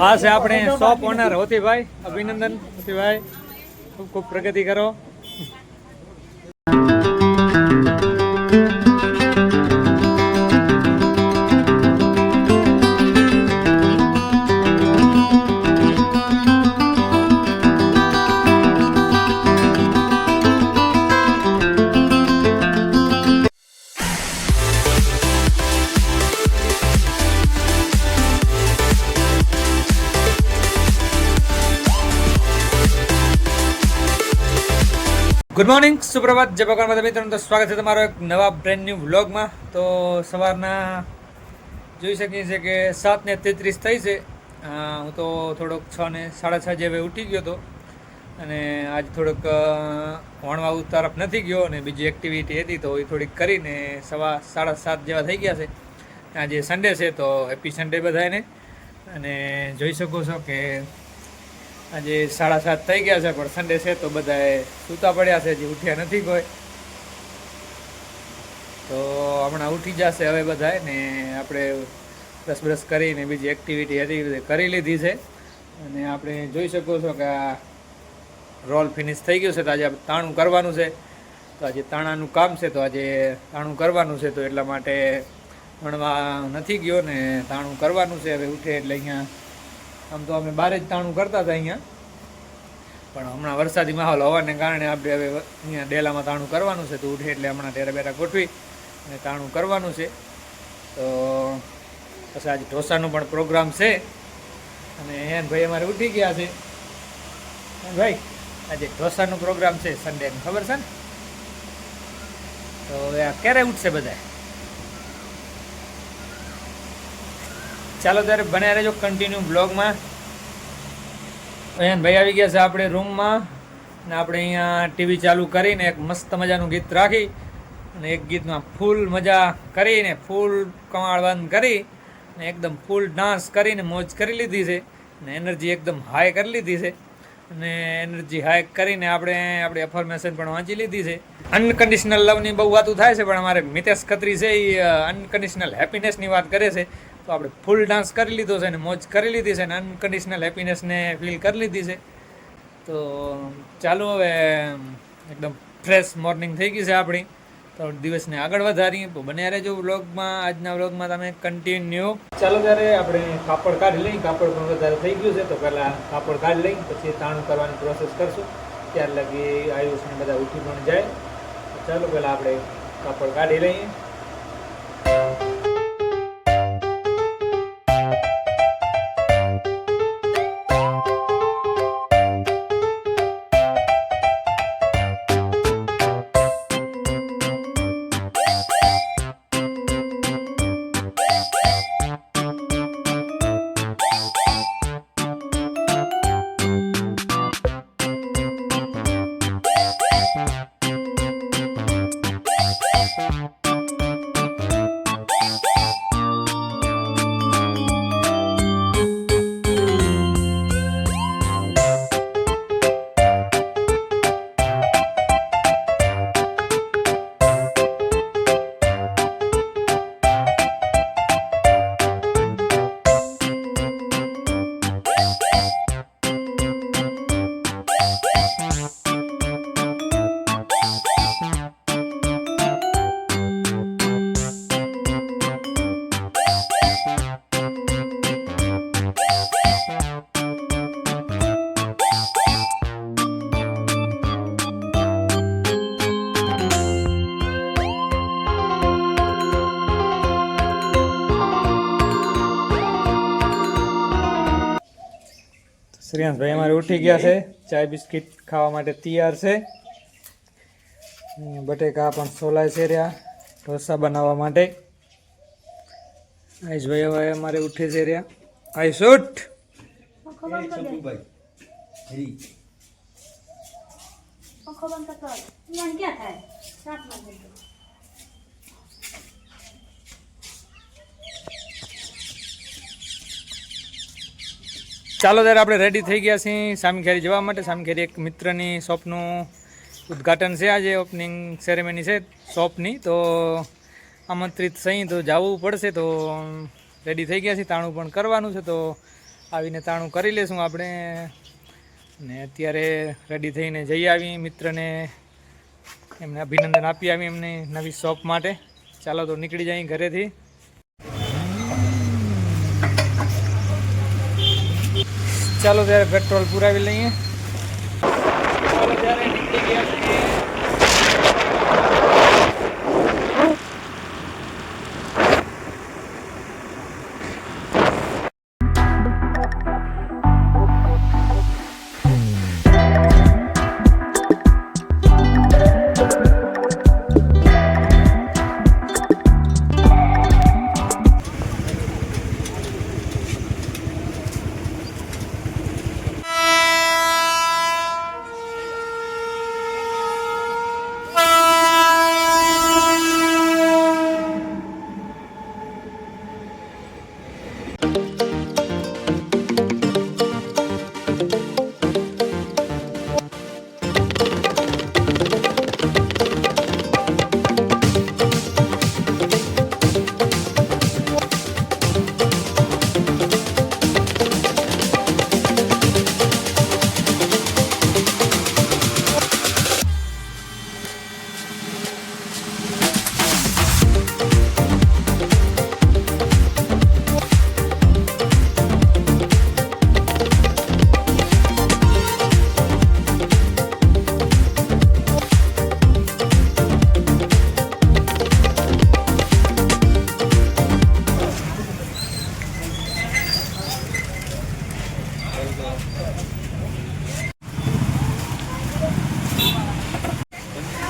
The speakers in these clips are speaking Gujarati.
આ છે આપણે શોપ ઓનર હોતીભાઈ. અભિનંદન હોતીભાઈ, ખૂબ ખૂબ પ્રગતિ કરો. ગુડ મોર્નિંગ, સુપ્રભાત, જય ભગવાન બધા મિત્રોનું. તો સ્વાગત છે તમારો એક નવા બ્રેન્ડ ન્યૂ વ્લોગમાં. તો સવારના જોઈ શકીએ છીએ કે 7:33 થઈ છે. હું તો થોડોક 6:30 જેવે ઉઠી ગયો હતો અને આજ થોડોક વણવા તરફ નથી ગયો અને બીજી એક્ટિવિટી હતી તો એ થોડીક કરીને 7:30 જેવા થઈ ગયા છે. આજે સન્ડે છે તો હેપી સન્ડે બધાને. અને જોઈ શકો છો કે આજે 7:30 થઈ ગયા છે પણ સન્ડે છે તો બધાએ સૂતા પડ્યા છે, જે ઉઠ્યા નથી કોઈ. તો હમણાં ઉઠી જશે હવે બધાએ ને આપણે બ્રશ કરીને બીજી એક્ટિવિટી હતી કરી લીધી છે. અને આપણે જોઈ શકો છો કે આ રોલ ફિનિશ થઈ ગયું છે. તો આજે તાણું કરવાનું છે. તો આજે તાણાનું કામ છે તો આજે તાણું કરવાનું છે. તો એટલા માટે ભણવા નથી ગયો ને તાણું કરવાનું છે. હવે ઉઠે એટલે અહીંયા આમ તો અમે બહાર જ તાણું કરતા હતા અહીંયા, પણ હમણાં વરસાદી માહોલ હોવાને કારણે આપણે હવે અહીંયા ડેલામાં તાણું કરવાનું છે. તો ઉઠે એટલે હમણાં ટેરા બેરા ગોઠવી અને તાણું કરવાનું છે. તો પછી આજે ઢોસાનો પણ પ્રોગ્રામ છે અને એન ભાઈ અમારે ઉઠી ગયા છે. ભાઈ આજે ઢોસાનો પ્રોગ્રામ છે સન્ડેનો, ખબર છે ને? તો હવે આ ક્યારે ઉઠશે બધા? ચાલો ત્યારે બન્યા રહેજો કન્ટિન્યુ બ્લોગમાં. અહીંયા ભાઈ આવી ગયા છે આપણે રૂમમાં ને આપણે અહીંયા ટીવી ચાલુ કરીને એક મસ્ત મજાનું ગીત રાખી અને એક ગીતમાં ફૂલ મજા કરીને ફૂલ કમાળ બંધ કરી ને એકદમ ફૂલ ડાન્સ કરીને મોજ કરી લીધી છે અને એનર્જી એકદમ હાઈ કરી લીધી છે. અને એનર્જી હાઈ કરીને આપણે અફર્મેશન પણ વાંચી લીધી છે. અનકન્ડિશનલ લવની બહુ વાતો થાય છે પણ અમારે મિતેશ ખત્રી છે એ અનકન્ડિશનલ હેપીનેસની વાત કરે છે. તો આપણે ફૂલ ડાન્સ કરી લીધો છે ને મોજ કરી લીધી છે ને અનકન્ડિશનલ હેપીનેસને ફીલ કરી લીધી છે. તો ચાલો હવે એકદમ ફ્રેશ મોર્નિંગ થઈ ગઈ છે આપણી. તો દિવસને આગળ વધારીએ તો બન્યા રહેજો વ્લોગમાં. આજના વ્લોગમાં તમે કન્ટિન્યુ. ચાલો ત્યારે આપણે કાપડ કાઢી લઈ. કાપડ પણ વધારે થઈ ગયું છે તો પહેલાં કાપડ કાઢી લઈ પછી તાણું કરવાની પ્રોસેસ કરશું. ત્યાર લગી આયુષને બધા ઉઠી પણ જાય. ચાલો પહેલાં આપણે કાપડ કાઢી લઈએ. શ્રેયાંશભાઈ અમારે ઉઠી ગયા છે, ચાય બિસ્કિટ ખાવા માટે તૈયાર છે. બટેકા પણ સોલાય છે રહ્યા ઢોસા બનાવવા માટે. આયુષભાઈ હવે અમારે ઉઠે છે રહ્યા. આયુષ ઉઠ. ચાલો ત્યારે આપણે રેડી થઈ ગયા છીએ સામીખેરી જવા માટે. સામીખેરી એક મિત્રની શોપનું ઉદ્ઘાટન છે, આજે ઓપનિંગ સેરેમની છે શોપની. તો આમંત્રિત સહી તો જવું પડશે. તો રેડી થઈ ગયા છે, તાણું પણ કરવાનું છે. તો આવીને તાણું કરી લેશું આપણે ને અત્યારે રેડી થઈને જઈ આવી મિત્રને એમને અભિનંદન આપી આવી એમની નવી શોપ માટે. ચાલો તો નીકળી જાય ઘરેથી. ચાલો ત્યારે પેટ્રોલ પુરાવી લઈએ. ચાલો ત્યારે નીકળી ગયા છીએ.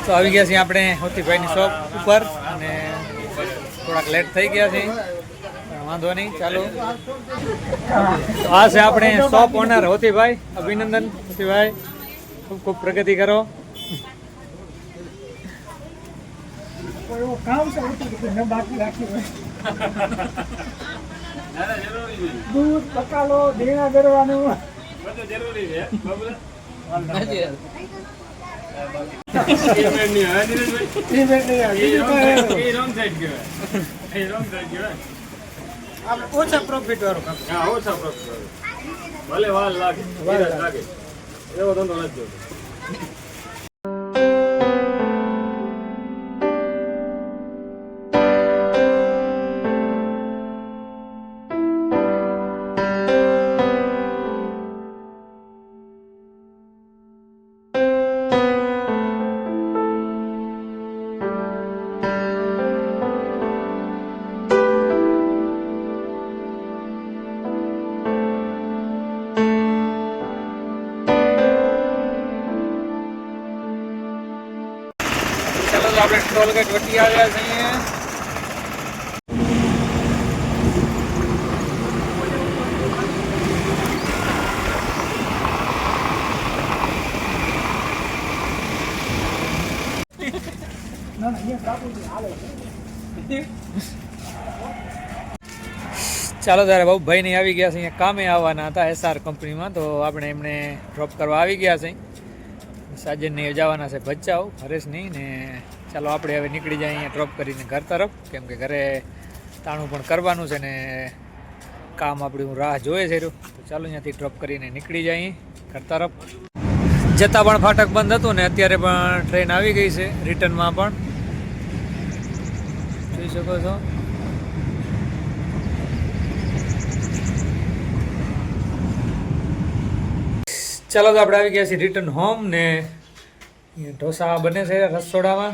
તો આવી ગયા છીએ આપણે હોતીભાઈની શોપ ઉપર અને થોડાક લેટ થઈ ગયા છે, વાંધો નહીં. ચાલો, તો આ છે આપણે શોપ ઓનર હોતીભાઈ. અભિનંદન હોતીભાઈ, ખૂબ ખૂબ પ્રગતિ કરો. દૂધ બકાલો દેણા કરવાનું બધું જરૂરી છે. ઓછા પ્રોફિટ વાળું કામ. ઓછા પ્રોફિટ ભલે વાર લાગે એવો ધંધો નથી. ચાલો તો આપણે ટોલગેટ વટી આવ્યા છીએ. ચાલો ત્યારે ભાઈ નહીં આવી ગયા છે, અહીંયા કામે આવવાના હતા SR કંપનીમાં, તો આપણે એમને ડ્રોપ કરવા આવી ગયા છે. સાજનને જવાના છે ભચાઉ, હરેશની ને. ચાલો આપણે હવે નીકળી જાય અહીંયા ડ્રોપ કરીને ઘર તરફ, કેમ કે ઘરે તાણું પણ કરવાનું છે ને કામ આપણું રાહ જોવે છે. તો ચાલો અહીંયાથી ડ્રોપ કરીને નીકળી જાય ઘર તરફ. જતાં પણ ફાટક બંધ હતું ને અત્યારે પણ ટ્રેન આવી ગઈ છે રિટર્નમાં પણ, જોઈ શકો છો. ચાલો તો આપણે આવી ગયા છીએ રિટર્ન હોમ ને. ઢોસા બને છે રસોડામાં.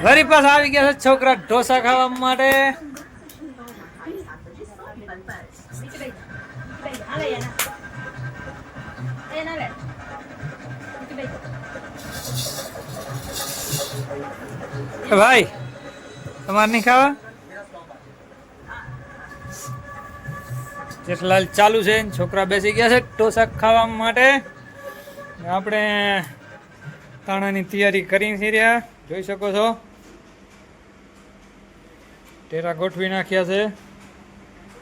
ફરી પાછા આવી ગયા છે છોકરા ઢોસા ખાવા માટે. ભાઈ તમારે નહીં ખાવા? જેઠલાલ ચાલુ છે, છોકરા બેસી ગયા છે ઢોસા ખાવા માટે. આપણે તાણાની તૈયારી કરી રહ્યા, જોઈ શકો છો. ટેરા ગોઠવી નાખ્યા છે,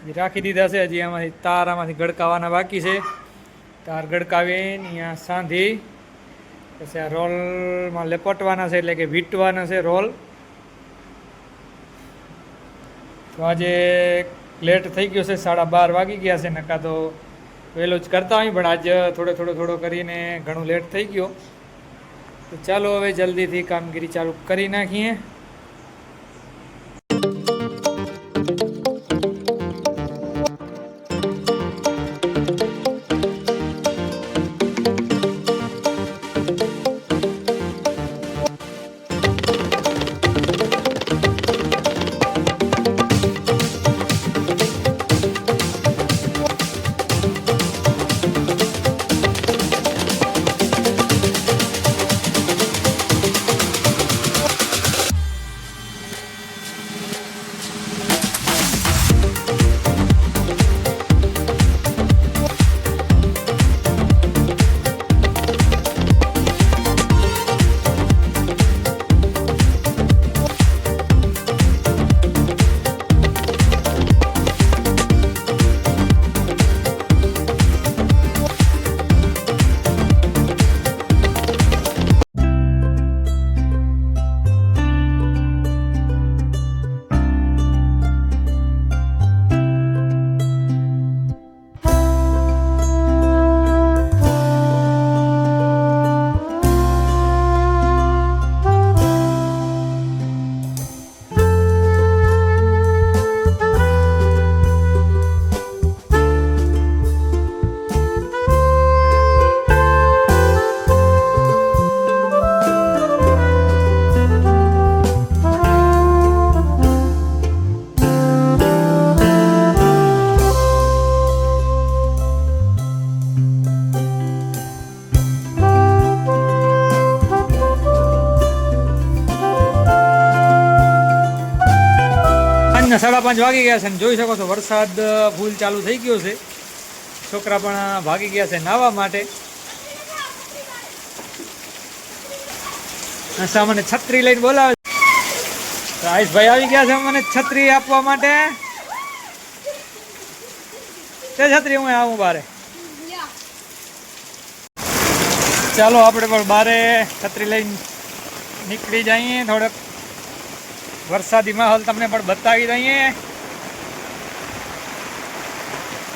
હજી રાખી દીધા છે. હજી આમાંથી તાર આમાંથી ગડકાવાના બાકી છે. તાર ગડકાવી અહીંયા સાંધી પછી આ રોલમાં લેપટવાના છે, એટલે કે વીંટવાના છે રોલ. તો આજે લેટ થઈ ગયો છે, 12:30 વાગી ગયા છે. નકા તો વહેલો જ કરતા હોય, પણ આજ થોડો કરીને ઘણું લેટ થઈ ગયો. તો ચાલો હવે જલ્દીથી કામગીરી ચાલુ કરી નાખીએ. સાંજના 5:30 વાગી ગયા છે ને જોઈ શકો છો વરસાદ ફૂલ ચાલુ થઈ ગયો છે. છોકરા પણ ભાગી ગયા છે નાહવા માટે. સામાન્ય છત્રી લઈને બોલાવે. આયુષભાઈ આવી ગયા છે મને છત્રી આપવા માટે. તે છત્રી હું આવું બારે. ચાલો આપણે પણ બારે છત્રી લઈને નીકળી જઈએ. થોડોક વરસાદી માહોલ તમને પણ બતાવી દઈએ.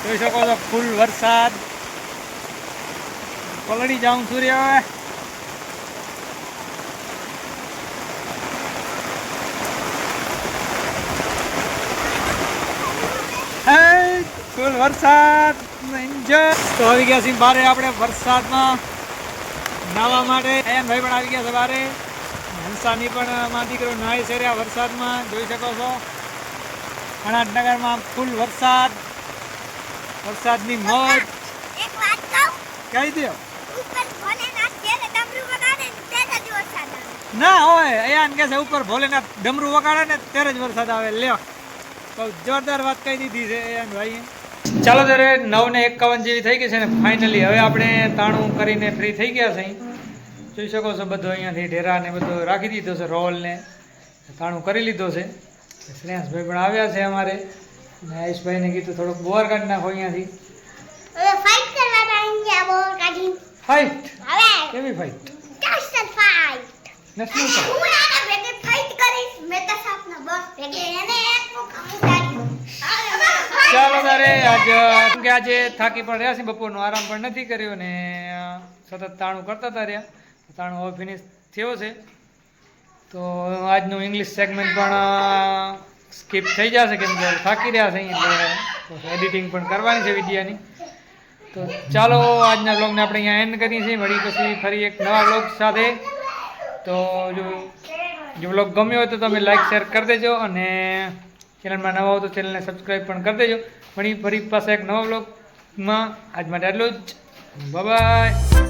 જોઈ શકો છો ફૂલ વરસાદ. પલળી જાઉં સૂર્ય. ફૂલ વરસાદ એન્જોય. તો આવી ગયા છીએ બારે આપણે વરસાદમાં નાહવા માટે. ભાઈ પણ આવી ગયા છે બારે. હંસાની પણ માં દીકરો નાય છે રહ્યા વરસાદમાં. જોઈ શકો છો અણાટનગરમાં ફૂલ વરસાદ. વરસાદની મોજ. એક વાત કહું? કહી દો. ઉપર ભોલેનાથ જ્યારે ડમરૂ વગાડે ને ત્યારે જ વરસાદ આવે. ના હોય અહીંયા કે છે ઉપર ભોલેનાથ ડમરું વગાડે ને ત્યારે જ વરસાદ આવે. લ્યો બહુ જોરદાર વાત કહી દીધી છે એન ભાઈએ. ચાલો ત્યારે 9:51 જેવી થઈ ગઈ છે ને ફાઇનલી હવે આપણે તાણું કરીને ફ્રી થઈ ગયા છે. જોઈ શકો છો બધું અહીંયાથી ઢેરા ને બધું રાખી દીધો છે. રોલ ને તાણું કરી લીધો છે. શ્રેયાંશભાઈ પણ આવ્યા છે અમારે. અને આયુષભાઈને કીધું થોડુંક બોર કાઢી નાખો અહીંયાથી. હવે ફાઇટ કરવાના અહીંયા બોલ કાઢી. ફાઇટ? હવે કેવી fight? National fight. National fight? હું આના ભેગે ફાઇટ કરીશ. મેં તો સાપના બસ ભેગે એને એક મુકામ ઉતાર્યું. ચાલો તારે આજે થાકી પણ રહ્યા છે. બપોરનો આરામ પણ નથી કર્યો ને સતત તાણું કરતા હતા રહ્યા. તાણું હવે ફિનિશ થયો છે. તો આજનું ઇંગ્લિશ સેગમેન્ટ પણ સ્કીપ થઈ જશે કેમ કે થાકી રહ્યા છે એટલે એડિટિંગ પણ કરવાની છે વિડીયોની. તો ચાલો આજના બ્લોગને આપણે અહીંયા એન્ડ કરીએ છીએ. વળી પછી ફરી એક નવા બ્લોગ સાથે તો જો વ્લોગ ગમ્યો હોય તો તમે લાઈક શેર કરી દેજો અને ચેનલમાં નવા હો તો ચેનલને સબસ્ક્રાઈબ પણ કરી દેજો. ફરી પાછા એક નવા વ્લોગમાં આજ માટે આટલું જ. બાય.